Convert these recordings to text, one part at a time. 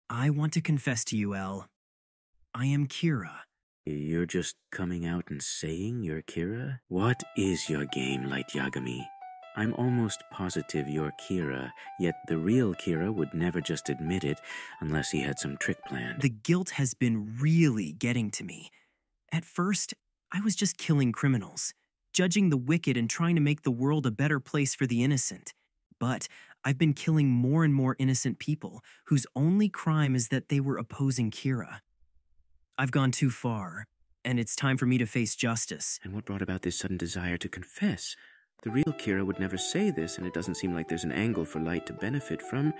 I want to confess to you, El. I am Kira. You're just coming out and saying you're Kira? What is your game, Light Yagami? I'm almost positive you're Kira, yet the real Kira would never just admit it unless he had some trick planned. The guilt has been really getting to me. At first, I was just killing criminals, judging the wicked and trying to make the world a better place for the innocent. But I've been killing more and more innocent people whose only crime is that they were opposing Kira. I've gone too far, and it's time for me to face justice. And what brought about this sudden desire to confess? The real Kira would never say this, and it doesn't seem like there's an angle for Light to benefit from.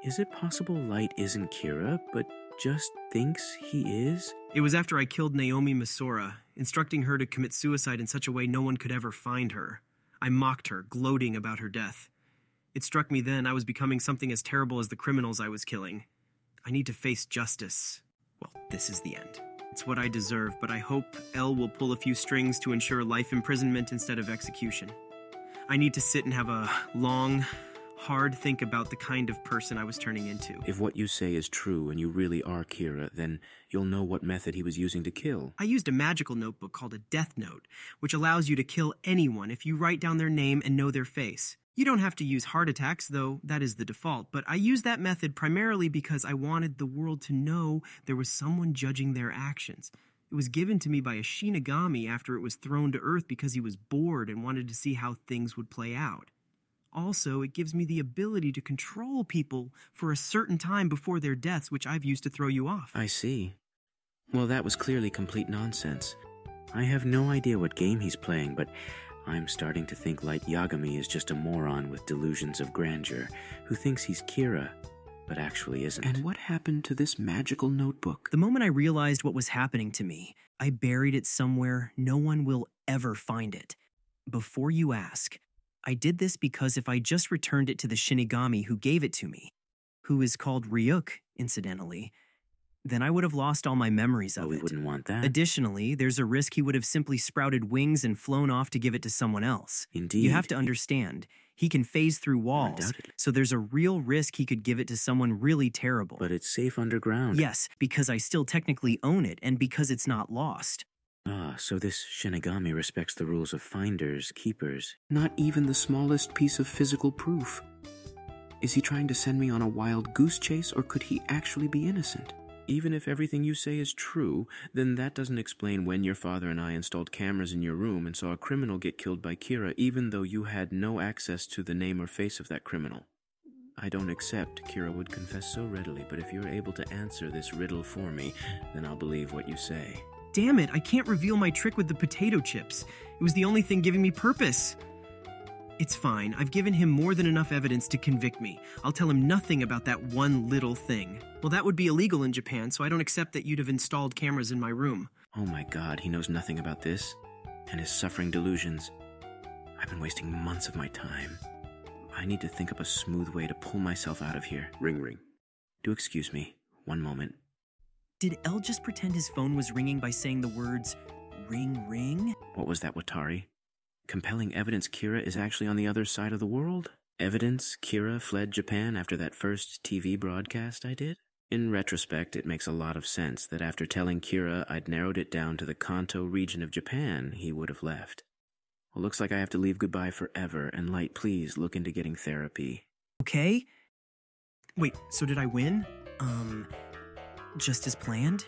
Is it possible Light isn't Kira, but just thinks he is? It was after I killed Naomi Masora, instructing her to commit suicide in such a way no one could ever find her. I mocked her, gloating about her death. It struck me then I was becoming something as terrible as the criminals I was killing. I need to face justice. Well, this is the end. It's what I deserve, but I hope El will pull a few strings to ensure life imprisonment instead of execution. I need to sit and have a long, hard think about the kind of person I was turning into. If what you say is true and you really are Kira, then you'll know what method he was using to kill. I used a magical notebook called a Death Note, which allows you to kill anyone if you write down their name and know their face. You don't have to use heart attacks, though that is the default, but I used that method primarily because I wanted the world to know there was someone judging their actions. It was given to me by a Shinigami after it was thrown to Earth because he was bored and wanted to see how things would play out. Also, it gives me the ability to control people for a certain time before their deaths, which I've used to throw you off. I see. Well, that was clearly complete nonsense. I have no idea what game he's playing, but I'm starting to think Light Yagami is just a moron with delusions of grandeur, who thinks he's Kira, but actually isn't. And what happened to this magical notebook? The moment I realized what was happening to me, I buried it somewhere no one will ever find it. Before you ask, I did this because if I just returned it to the Shinigami who gave it to me, who is called Ryuk, incidentally, then I would have lost all my memories of We it. wouldn't want that. Additionally, there's a risk he would have simply sprouted wings and flown off to give it to someone else. Indeed. You have to understand, he can phase through walls, Undoubtedly. so there's a real risk he could give it to someone really terrible. But it's safe underground. Yes, because I still technically own it, and because it's not lost. Ah, so this Shinigami respects the rules of finders, keepers. Not even the smallest piece of physical proof. Is he trying to send me on a wild goose chase, or could he actually be innocent? Even if everything you say is true, then that doesn't explain when your father and I installed cameras in your room and saw a criminal get killed by Kira, even though you had no access to the name or face of that criminal. I don't accept Kira would confess so readily, but if you're able to answer this riddle for me, then I'll believe what you say. Damn it, I can't reveal my trick with the potato chips. It was the only thing giving me purpose. It's fine. I've given him more than enough evidence to convict me. I'll tell him nothing about that one little thing. Well, that would be illegal in Japan, so I don't accept that you'd have installed cameras in my room. Oh my god, he knows nothing about this, and is suffering delusions. I've been wasting months of my time. I need to think up a smooth way to pull myself out of here. Ring ring. Do excuse me. One moment. Did El just pretend his phone was ringing by saying the words, ring ring? What was that, Watari? Compelling evidence Kira is actually on the other side of the world? Evidence Kira fled Japan after that first TV broadcast I did? In retrospect, it makes a lot of sense that after telling Kira I'd narrowed it down to the Kanto region of Japan, he would have left. Well, looks like I have to leave goodbye forever, and Light, please look into getting therapy. Okay. Wait, so did I win? Just as planned?